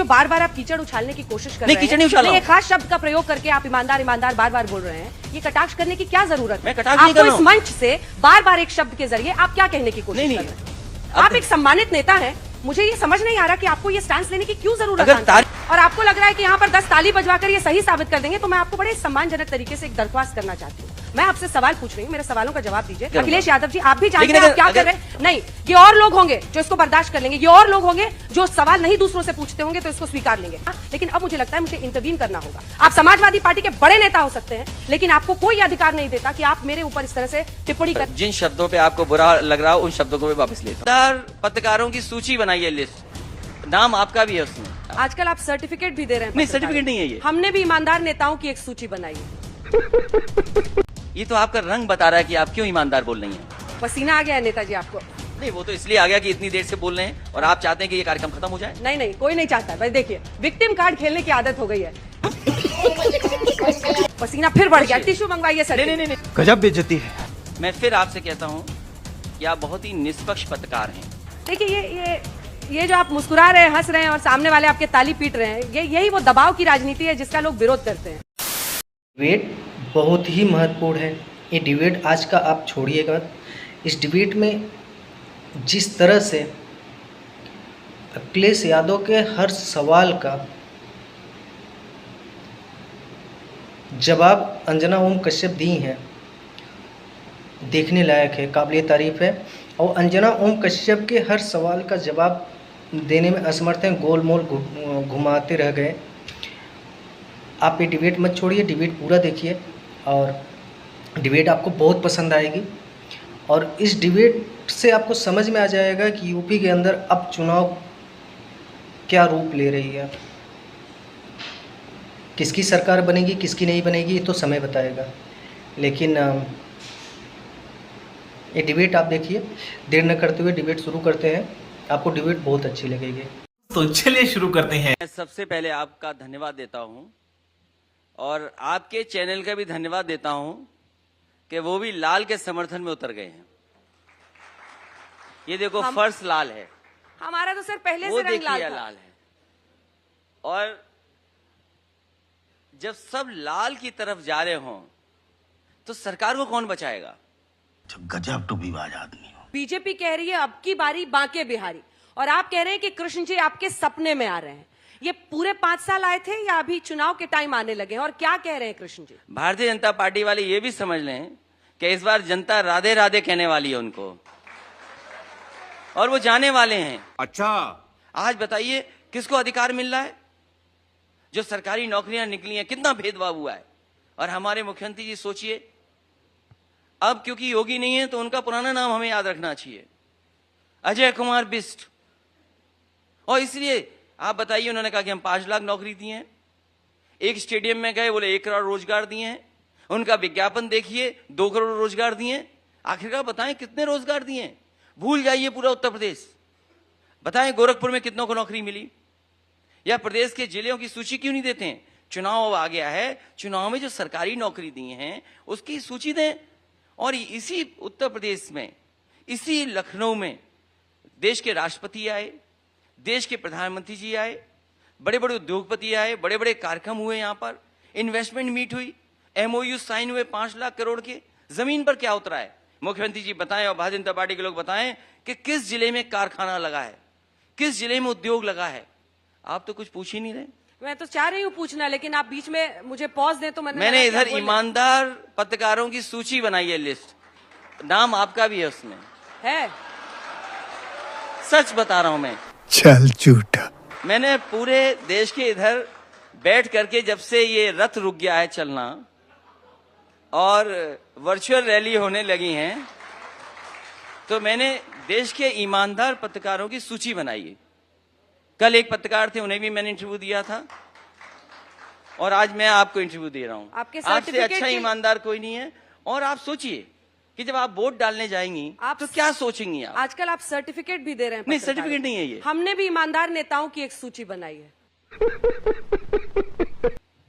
जो बार बार आप कीचड़ उछालने की कोशिश कर नहीं, रहे कीचड़ नहीं उछाल रहा हैं, एक खास शब्द का प्रयोग करके आप ईमानदार ईमानदार बार बार बोल रहे हैं, ये कटाक्ष करने की क्या जरूरत है? मैं कटाक्ष नहीं कर रहा आपको हूं। इस मंच से बार बार एक शब्द के जरिए आप क्या कहने की कोशिश कर रहे हैं? आप एक सम्मानित नेता हैं, मुझे ये समझ नहीं आ रहा कि आपको ये स्टैंड लेने की क्यों जरूरत है। और आपको लग रहा है कि यहाँ पर 10 ताली बजवाकर ये सही साबित कर देंगे, तो मैं आपको बड़े सम्मानजनक तरीके से एक दरख्वास्त करना चाहती हूँ। मैं आपसे सवाल पूछ रही हूँ, मेरे सवालों का जवाब दीजिए। अखिलेश यादव जी, आप भी जानते हैं आप क्या कर रहे हैं। नहीं, ये और लोग होंगे जो इसको बर्दाश्त कर लेंगे, ये और लोग होंगे जो सवाल नहीं दूसरों से पूछते होंगे तो इसको स्वीकार लेंगे। लेकिन अब मुझे लगता है मुझे इंटरवीन करना होगा। आप समाजवादी पार्टी के बड़े नेता हो सकते हैं, लेकिन आपको कोई अधिकार नहीं देता कि आप मेरे ऊपर इस तरह से टिप्पणी कर। जिन शब्दों पे आपको बुरा लग रहा हो उन शब्दों को मैं वापस लेता हूं। पत्रकारों की सूची बनाइए, लिस्ट, नाम आपका भी है उसमें। आजकल आप सर्टिफिकेट भी दे रहे हैं। नहीं, सर्टिफिकेट नहीं है ये। हमने भी ईमानदार नेताओं की एक सूची बनाई है। ये तो आपका रंग बता रहा है कि आप क्यों ईमानदार बोल रही हैं। पसीना आ गया है नेताजी आपको? नहीं, वो तो इसलिए आ गया कि इतनी देर से बोल रहे हैं और आप चाहते हैं कि ये कार्यक्रम खत्म हो जाए। नहीं नहीं, कोई नहीं चाहता। भाई देखिए, विक्टिम कार्ड खेलने की आदत हो गई है। पसीना फिर बढ़ गया, टिश्यू मंगवाइए सर। नहीं नहीं नहीं, गजब बेइज्जती है। मैं फिर आपसे कहता हूँ कि आप बहुत ही निष्पक्ष पत्रकार हैं। देखिए, ये जो आप मुस्कुरा रहे हैं, हंस रहे हैं और सामने वाले आपके ताली पीट रहे हैं, यही वो दबाव की राजनीति है जिसका लोग विरोध करते हैं। डिबेट बहुत ही महत्वपूर्ण है। ये डिबेट आज का आप छोड़िएगा। इस डिबेट में जिस तरह से अखिलेश यादव के हर सवाल का जवाब अंजना ओम कश्यप दी हैं, देखने लायक है, काबिल तारीफ है। और अंजना ओम कश्यप के हर सवाल का जवाब देने में असमर्थ हैं, गोल मोल घुमाते रह गए। आप ये डिबेट मत छोड़िए, डिबेट पूरा देखिए और डिबेट आपको बहुत पसंद आएगी। और इस डिबेट से आपको समझ में आ जाएगा कि यूपी के अंदर अब चुनाव क्या रूप ले रही है, किसकी सरकार बनेगी, किसकी नहीं बनेगी, ये तो समय बताएगा। लेकिन ये डिबेट आप देखिए, देर न करते हुए डिबेट शुरू करते हैं। आपको डिबेट बहुत अच्छी लगेगी। तो चलिए शुरू करते हैं। मैं सबसे पहले आपका धन्यवाद देता हूं और आपके चैनल का भी धन्यवाद देता हूं कि वो भी लाल के समर्थन में उतर गए हैं। ये देखो, फर्श लाल है, हमारा तो सर पहले वो से रंग देखिए लाल लाल है। और जब सब लाल की तरफ जा रहे हों तो सरकार को कौन बचाएगा? गजब टोपीबाज आदमी हो। बीजेपी कह रही है अब की बारी बांके बिहारी, और आप कह रहे हैं कि कृष्ण जी आपके सपने में आ रहे हैं। ये पूरे 5 साल आए थे या अभी चुनाव के टाइम आने लगे हैं? और क्या कह रहे हैं कृष्ण जी? भारतीय जनता पार्टी वाले ये भी समझ लें कि इस बार जनता राधे राधे कहने वाली है उनको, और वो जाने वाले हैं। अच्छा, आज बताइए किसको अधिकार मिल रहा है? जो सरकारी नौकरियां निकली हैं, कितना भेदभाव हुआ है। और हमारे मुख्यमंत्री जी सोचिए, अब क्योंकि योगी नहीं है तो उनका पुराना नाम हमें याद रखना चाहिए, अजय कुमार बिष्ट। और इसलिए आप बताइए, उन्होंने कहा कि हम 5 लाख नौकरी दी हैं। एक स्टेडियम में गए, बोले 1 करोड़ रोजगार दिए हैं। उनका विज्ञापन देखिए, 2 करोड़ रोजगार दिए हैं। आखिरकार बताएं कितने रोजगार दिए हैं? भूल जाइए पूरा उत्तर प्रदेश। बताएं गोरखपुर में कितनों को नौकरी मिली? या प्रदेश के जिलों की सूची क्यों नहीं देते हैं? चुनाव आ गया है, चुनाव में जो सरकारी नौकरी दी हैं उसकी सूची दें। और इसी उत्तर प्रदेश में, इसी लखनऊ में देश के राष्ट्रपति आए, देश के प्रधानमंत्री जी आए, बड़े बड़े उद्योगपति आए, बड़े बड़े कार्यक्रम हुए, यहाँ पर इन्वेस्टमेंट मीट हुई, MOU साइन हुए 5 लाख करोड़ के। जमीन पर क्या उतरा है? मुख्यमंत्री जी बताएं और भारतीय जनता पार्टी के लोग बताएं कि किस जिले में कारखाना लगा है, किस जिले में उद्योग लगा है। आप तो कुछ पूछ ही नहीं रहे। मैं तो चाह रही हूँ पूछना, लेकिन आप बीच में मुझे पॉज दें तो मैंने इधर ईमानदार पत्रकारों की सूची बनाई है, लिस्ट, नाम आपका भी है उसमें। है, सच बता रहा हूं मैं। चल झूठा। मैंने पूरे देश के इधर बैठ करके, जब से ये रथ रुक गया है चलना और वर्चुअल रैली होने लगी हैं, तो मैंने देश के ईमानदार पत्रकारों की सूची बनाई है। कल एक पत्रकार थे, उन्हें भी मैंने इंटरव्यू दिया था, और आज मैं आपको इंटरव्यू दे रहा हूं। आपसे अच्छा ईमानदार कोई नहीं है। और आप सोचिए कि जब आप वोट डालने जाएंगी तो क्या सोचेंगी आप? आजकल आप सर्टिफिकेट भी दे रहे हैं। नहीं, सर्टिफिकेट नहीं है ये। हमने भी ईमानदार नेताओं की एक सूची बनाई है।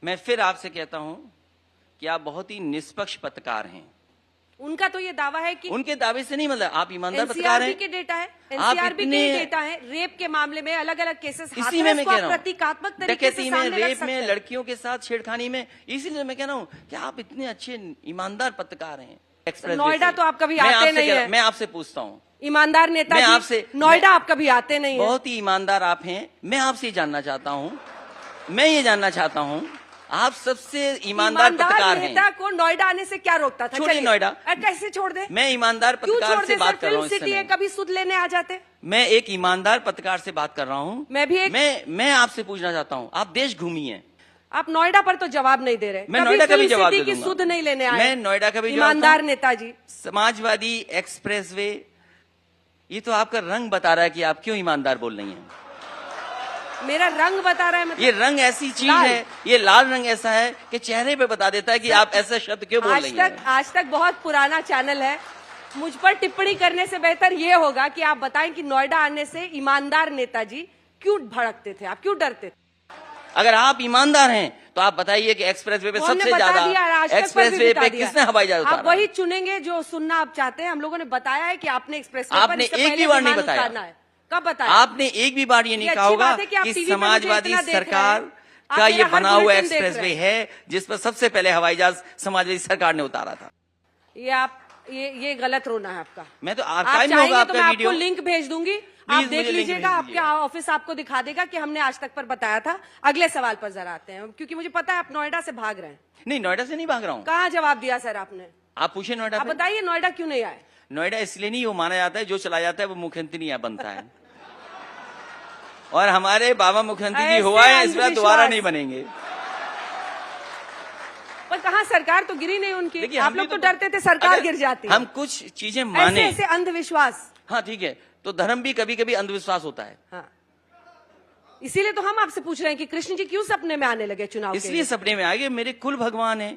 मैं फिर आपसे कहता हूं कि आप बहुत ही निष्पक्ष पत्रकार हैं उनका तो ये दावा है कि उनके दावे से नहीं, मतलब आप ईमानदार पत्रकार एनसीआरबी हैं। के डेटा है, आप एनसीआरबी इतने के डेटा है, रेप के मामले में अलग अलग केसेस, इसी में मैं कह रहा हूँ, प्रतीकात्मक तरीके से डकैती में, सामने रख रेप सकते में, हैं। लड़कियों के साथ छेड़खानी में, इसीलिए मैं कह रहा हूँ कि आप इतने अच्छे ईमानदार पत्रकार हैं। एक्सप्रेस नोएडा तो आप कभी आते नहीं है। मैं आपसे पूछता हूँ, ईमानदार नेता मैं जी, आपसे- नोएडा आप कभी आते नहीं है। बहुत ही ईमानदार आप हैं। मैं आपसे जानना चाहता हूँ, मैं ये जानना चाहता हूँ, आप सबसे ईमानदार पत्रकार हैं। नेता को नोएडा आने से क्या रोकता था? छोड़िए चलिए। नोएडा। कैसे छोड़ दे? मैं ईमानदार क्यों पत्रकार छोड़ से दे? बात कर रहा हूँ फिल्म इस सिटी है, समय। कभी सुध लेने आ जाते। मैं एक ईमानदार पत्रकार से बात कर रहा हूँ। मैं भी एक- मैं आपसे पूछना चाहता हूँ, आप देश घूमी हैं। आप नोएडा पर तो जवाब नहीं दे रहे। मैं नोएडा का भी फिल्म जवाब सिटी दे की दूंगा। सुध नहीं लेने आए। मैं नोएडा का भी जवाब ईमानदार दूं। नेताजी, समाजवादी एक्सप्रेसवे, ये तो आपका रंग बता रहा है कि आप क्यों ईमानदार बोल रही हैं। मेरा रंग बता रहा है मतलब ये रंग ऐसी चीज लाल। है, ये लाल रंग ऐसा है कि चेहरे पे बता देता है कि आप ऐसा शब्द क्यों बोल रही हैं। आज तक बहुत पुराना चैनल है। मुझ पर टिप्पणी करने से बेहतर ये होगा कि आप बताएं कि नोएडा आने से ईमानदार नेताजी क्यों भड़कते थे, आप क्यों डरते थे? अगर आप ईमानदार हैं तो आप बताइए कि एक्सप्रेसवे पे वो हमने सबसे बता ज्यादा दिया, आज तक पर भी एक्सप्रेसवे बता पे दिया। किसने हवाई जहाज आप उतारा? वही चुनेंगे जो सुनना आप चाहते हैं। हम लोगों ने बताया है कि आपने एक्सप्रेसवे आपने पर इससे एक पहले भी बार नहीं विमान बताया। उतारना है। कब बताया? आपने एक भी बार ये नहीं ये कहा अच्छी होगा बात है कि आप कि टीवी पे मुझे समाजवादी इतना देख रहे हैं। सरकार आप का मेरा ये हर बना हुआ बुलेटिन देख एक्सप्रेसवे रहे हैं। है जिस पर सबसे पहले हवाई जहाज समाजवादी सरकार ने उतारा था। ये गलत रोना है आपका। मैं तो आप आर्काइव में चाहेंगे होगा तो मैं आपका आपको वीडियो। लिंक भेज दूंगी, आप प्लीज देख मुझे लिंक लीजिएगा। भेज आपके ऑफिस आपको दिखा देगा कि हमने आज तक पर बताया था। अगले सवाल पर जरा आते हैं, क्योंकि मुझे पता है आप नोएडा से भाग रहे हैं। नहीं, नोएडा से नहीं भाग रहा हूँ। कहाँ जवाब दिया सर आपने? आप पूछे नोएडा आप पे। बताइए नोएडा क्यों नहीं आए? नोएडा इसलिए नहीं, वो माना जाता है जो चला जाता है वो मुख्यमंत्री नहीं बनता है। और हमारे बाबा मुख्यमंत्री जी ऐसे हुआ है, इस बार दोबारा अंधविश्वास। नहीं बनेंगे। पर कहाँ, सरकार तो गिरी नहीं उनकी। देखिए, आप हम लोग भी तो डरते थे सरकार अगर गिर जाती है। हम कुछ चीजें ऐसे माने, ऐसे अंधविश्वास। हाँ ठीक है, तो धर्म भी कभी कभी अंधविश्वास होता है। हाँ, इसीलिए तो हम आपसे पूछ रहे हैं कि कृष्ण जी क्यों सपने में आने लगे चुनाव के इसलिए लिए? सपने में आगे मेरे कुल भगवान है।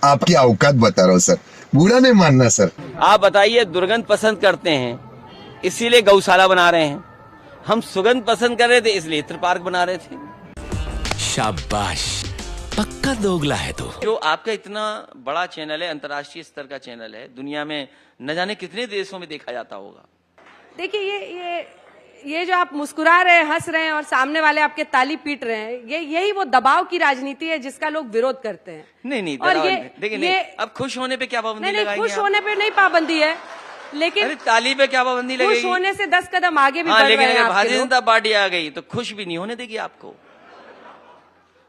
आपकी औकात बता रहा हूँ सर, बुरा नहीं मानना सर। आप बताइए, दुर्गंध पसंद करते हैं इसीलिए गौशाला बना रहे हैं। हम सुगंध पसंद कर रहे थे इसलिए इत्र पार्क बना रहे थे। शाबाश, पक्का दोगला है तो। जो आपका इतना बड़ा चैनल है, अंतर्राष्ट्रीय स्तर का चैनल है, दुनिया में न जाने कितने देशों में देखा जाता होगा। देखिए, ये जो आप मुस्कुरा रहे हैं, हंस रहे हैं और सामने वाले आपके ताली पीट रहे हैं, यही वो दबाव की राजनीति है जिसका लोग विरोध करते हैं। नहीं, और देखिए नहीं, अब खुश होने पे क्या पाबंदी नहीं, लगाएंगे खुश आप? होने पे नहीं पाबंदी है, लेकिन अरे ताली पे क्या पाबंदी लगेगी? खुश होने से 10 कदम आगे भी हाँ, बढ़ लेकिन रहे हैं अगर आपके भारतीय लोग। जनता पार्टी आ गई तो खुश भी नहीं होने देगी आपको।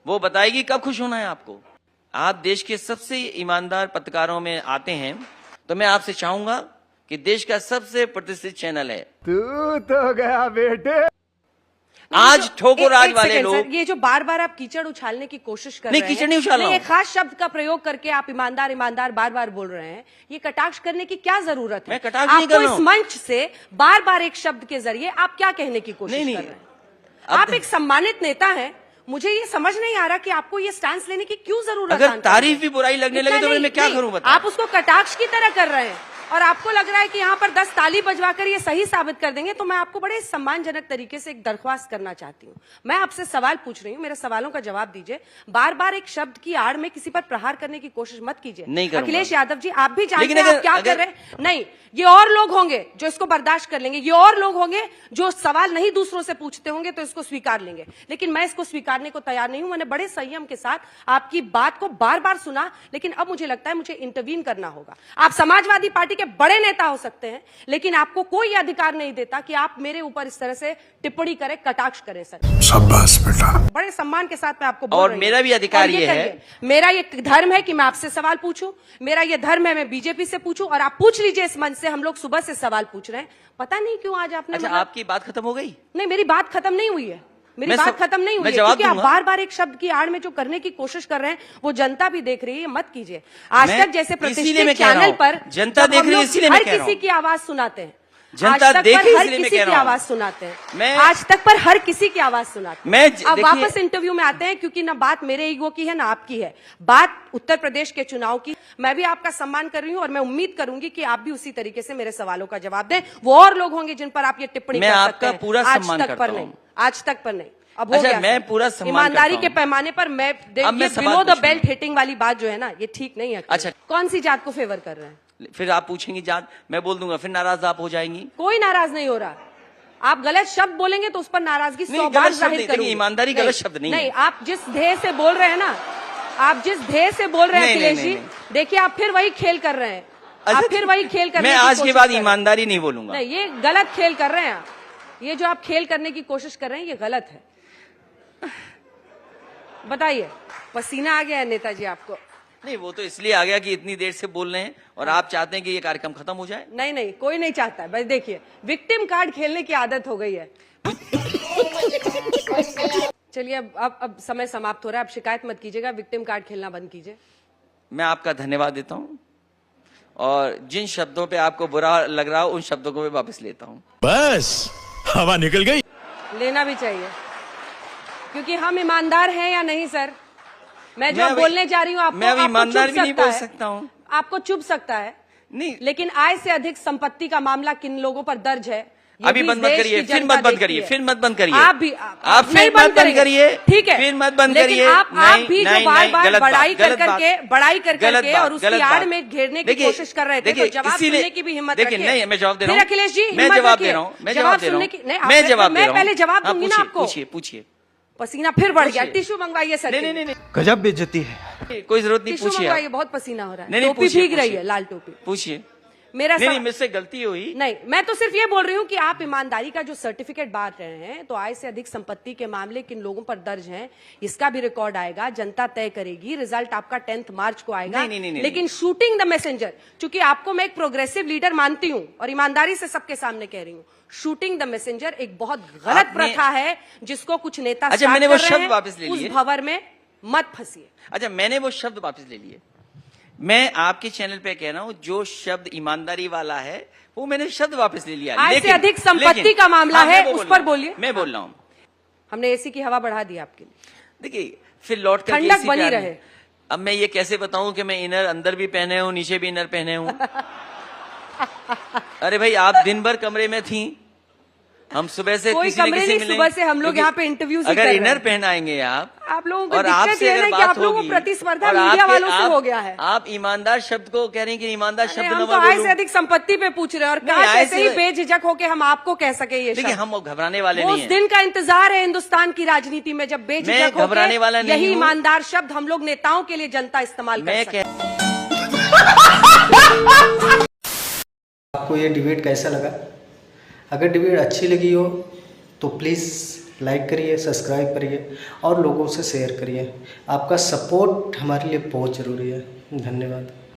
वो बताएगी कब खुश होना है आपको। आप देश के सबसे ईमानदार पत्रकारों में आते हैं, तो मैं आपसे चाहूंगा कि देश का सबसे प्रतिष्ठित चैनल है, तू तो गया बेटे। आज ठोको राज वाले सेकंड लोग। सर, ये जो बार बार आप कीचड़ उछालने की कोशिश कर नहीं, रहे हैं, कीचड़ नहीं उछाल रहा हूं। एक खास शब्द का प्रयोग करके आप ईमानदार ईमानदार बार बार बोल रहे हैं, ये कटाक्ष करने की क्या जरूरत है? मैं कटाक्ष नहीं कर आपको रहा इस हूं। मंच से बार बार एक शब्द के जरिए आप क्या कहने की कोशिश नहीं, कर रहे हैं? आप एक सम्मानित नेता हैं, मुझे ये समझ नहीं आ रहा कि आपको ये स्टैंड लेने की क्यों जरूरत है? अगर तारीफ भी बुराई लगने इतना लगे तो नहीं, मैं क्या नहीं, करूं बताओ? आप उसको कटाक्ष की तरह कर रहे हैं और आपको लग रहा है कि यहाँ पर 10 ताली बजवाकर ये सही साबित कर देंगे। तो मैं आपको बड़े सम्मानजनक तरीके से एक दरख्वास्त करना चाहती हूँ। मैं आपसे सवाल पूछ रही हूँ, मेरे सवालों का जवाब दीजिए। बार बार एक शब्द की आड़ में किसी पर प्रहार करने की कोशिश मत कीजिए। नहीं करूंगा। अखिलेश यादव जी, आप भी जानते लेकिन हैं आप क्या अगर- कर रहे हैं। नहीं, ये और लोग होंगे जो इसको बर्दाश्त कर लेंगे, ये और लोग होंगे जो सवाल नहीं दूसरों से पूछते होंगे तो इसको स्वीकार लेंगे, लेकिन मैं इसको स्वीकारने को तैयार नहीं हूं। मैंने बड़े संयम के साथ आपकी बात को बार बार सुना, लेकिन अब मुझे लगता है मुझे इंटरवीन करना होगा। आप समाजवादी पार्टी के बड़े नेता हो सकते हैं, लेकिन आपको कोई अधिकार नहीं देता कि आप मेरे ऊपर इस तरह से टिप्पणी करें, कटाक्ष करें। सर, शाबाश बेटा। बड़े सम्मान के साथ मैं आपको बोल और रही हूं। मेरा भी अधिकार और ये है। करिए, मेरा ये धर्म है कि मैं आपसे सवाल पूछूं, मेरा ये धर्म है मैं बीजेपी से पूछूं, और आप पूछ लीजिए इस मंच से। हम लोग सुबह से सवाल पूछ रहे हैं, पता नहीं क्यों आज आपने अच्छा, आपकी बात खत्म हो गई? नहीं, मेरी बात खत्म नहीं हुई है। मेरी मैं बात खत्म नहीं हुई मैं है, जवाब क्योंकि आप दूंगा। बार बार एक शब्द की आड़ में जो करने की कोशिश कर रहे हैं वो जनता भी देख रही है। मत कीजिए। आज मैं तक जैसे इसीलिए प्रतिष्ठित मैं कह रहा चैनल हूं, पर जनता जब देख हम रही है, लोग इसीलिए मैं हर कह रहा किसी हूं। की आवाज सुनाते हैं, जनता आज तक देख पर रही है, हर इसलिए मैं किसी कह की रहा हूं। आवाज सुनाते हैं। मैं- आज तक पर हर किसी की आवाज सुनाते मैं हैं। अब देखिए- वापस इंटरव्यू में आते हैं, क्योंकि ना बात मेरे ईगो की है ना आपकी है, बात उत्तर प्रदेश के चुनाव की। मैं भी आपका सम्मान कर रही हूं और मैं उम्मीद करूंगी कि आप भी उसी तरीके से मेरे सवालों का जवाब दें। वो और लोग होंगे जिन पर आप ये टिप्पणी मैं कर आपका सकते हैं। पूरा आज सम्मान तक करता पर हूं। नहीं, आज तक पर नहीं। अब हो अच्छा, गया मैं सर। पूरा सम्मान ईमानदारी करता के हूं। पैमाने पर मैं अब मैं बिलो सवाल द पूछूंगा। बेल्ट हिटिंग वाली बात जो है ना, ये ठीक नहीं है। अच्छा। कौन सी जात को फेवर कर रहे हैं? फिर आप पूछेंगी जांच, मैं बोल दूंगा, फिर नाराज आप हो जाएंगी। कोई नाराज नहीं हो रहा। आप गलत शब्द बोलेंगे तो उस पर नाराजगी 100 गलत बार शब्द जाहिर नहीं, करूंगी। देखिए, ईमानदारी गलत शब्द नहीं है। आप जिस ध्येय से बोल रहे हैं ना, आप जिस ध्येय से बोल रहे हैं नहीं, अखिलेश नहीं, जी, नहीं। देखिए आप फिर वही खेल कर रहे हैं। आप फिर वही खेल कर रहे मैं हैं। आज के बाद ईमानदारी नहीं बोलूंगा। नहीं, ये गलत खेल कर रहे हैं आप। ये जो आप खेल करने की कोशिश कर रहे हैं, ये गलत है। बताइए, पसीना आ गया है नेताजी आपको? नहीं, वो तो इसलिए आ गया कि इतनी देर से बोल रहे हैं और आप चाहते हैं कि ये कार्यक्रम खत्म हो जाए। नहीं नहीं, कोई नहीं चाहता है। बस देखिए, विक्टिम कार्ड खेलने की आदत हो गई है। चलिए, अब समय समाप्त हो रहा है। अब शिकायत मत कीजिएगा, विक्टिम कार्ड खेलना बंद कीजिए। मैं आपका धन्यवाद देता हूं और जिन शब्दों पे आपको बुरा लग रहा हो उन शब्दों को मैं वापस लेता हूं। बस हवा निकल गई। लेना भी चाहिए, क्योंकि हम ईमानदार हैं या नहीं सर? मैं जो अभी- बोलने जा रही हूँ मैं अभी आपको ईमानदार चुभ भी नहीं सकता बोल है। सकता हूं। आपको चुभ सकता है, नहीं, लेकिन आय से अधिक संपत्ति का मामला किन लोगों पर दर्ज है, ये अभी भी बंद इस मत देश करिए, की फिर जनता मत बंद देखती करिए, है। फिर मत बंद करिए। आप भी आप नहीं फिर मत बंद करेंगे। करिए, ठीक है, फिर मत बंद लेकिन करिए। आप भी जो नहीं, बार नहीं, बार गलत बड़ाई बात, कर गलत करके बात, बड़ाई कर गलत करके बात, और उसकी गलत आड़ बात। में घेरने की देखिए, कोशिश कर रहे थे, तो देखिए, जवाब इसीलिए- सुनने की भी हिम्मत देखिए, रखिए। नहीं, मैं जवाब दे रहा फिर हूं। अखिलेश जी, मैं हिम्मत जवाब रखिए। दे रहा हूं, मैं जवाब दे रहा सुनने की नहीं, हूं, मैं जवाब दे रहा हूं। मैं पहले जवाब हाँ, दूंगी ना आपको। पूछिए, पूछिए। पसीना फिर बढ़ गया, पूछिए। टिश्यू मंगवाइए सर। नहीं, नहीं, नहीं, गजब बेइज्जती है। नहीं, कोई जरूरत नहीं, टिश्यू पूछिए मंगवाइए, आप। बहुत पसीना हो रहा है। नहीं, नहीं, टोपी पूछिए, भीग रही पूछिए। है, लाल टोपी। पूछिए। मेरा नहीं, मुझसे गलती हुई। नहीं, मैं तो सिर्फ ये बोल रही हूँ कि आप ईमानदारी का जो सर्टिफिकेट बांट रहे हैं, तो आय से अधिक संपत्ति के मामले किन लोगों पर दर्ज हैं, इसका भी रिकॉर्ड आएगा, जनता तय करेगी। रिजल्ट आपका 10 मार्च को आएगा। नहीं, लेकिन शूटिंग द मैसेंजर, चूंकि आपको मैं एक प्रोग्रेसिव लीडर मानती हूँ और ईमानदारी से सबके सामने कह रही हूँ, शूटिंग द मैसेंजर एक बहुत गलत प्रथा है, जिसको कुछ नेता अच्छा, स्टार्ट मैंने वो कर रहे शब्द हैं। वापस ले उस लिए। भंवर में मत फंसिए। अच्छा, मैंने वो शब्द वापस ले लिए। मैं आपके चैनल पे कह रहा हूं, जो शब्द ईमानदारी वाला है वो मैंने शब्द वापस ले लिया। आय से अधिक संपत्ति का मामला है, उस पर बोलिए। मैं बोल रहा हूं। हमने एसी की हवा बढ़ा दी आपके लिए। देखिए, फिर लौट कर ठंडक बनी रहे। अब मैं ये कैसे बताऊं कि मैं इनर अंदर भी पहने हूं, नीचे भी इनर पहने हूं। अरे भाई, आप दिन भर कमरे में थी, हम सुबह से कोई किसी न कमरे किसी नहीं, मिलेंगे। सुबह से हम लोग क्योंकि यहाँ पे इंटरव्यू से अगर कर रहे इनर हैं। पहनाएंगे आप लोगों को और दिक्कत आपसे ये है अगर ना कि बात आप लोगों को होगी प्रतिस्पर्धा और मीडिया आपके- वालों से आप- हो गया है। आप ईमानदार शब्द को कह रहे हैं कि ईमानदार शब्द हम न तो मैं आय बोलूं। से अधिक संपत्ति पे पूछ रहे हैं और नहीं, कहा आय कैसे ही से- बेझिझक हो के हम आपको कह सके ये देखिए, शब्द। हम घबराने वाले वो नहीं उस हैं। दिन का इंतजार है हिंदुस्तान की राजनीति में, जब मैं बेझिझक घबराने वाला होकर नहीं यही हूं। ईमानदार शब्द हम लोग नेताओं के लिए जनता इस्तेमाल कर मैं सके। आपको ये डिबेट कैसा लगा? अगर डिबेट अच्छी लगी हो तो प्लीज़ लाइक करिए, सब्सक्राइब करिए और लोगों से शेयर करिए। आपका सपोर्ट हमारे लिए बहुत ज़रूरी है। धन्यवाद।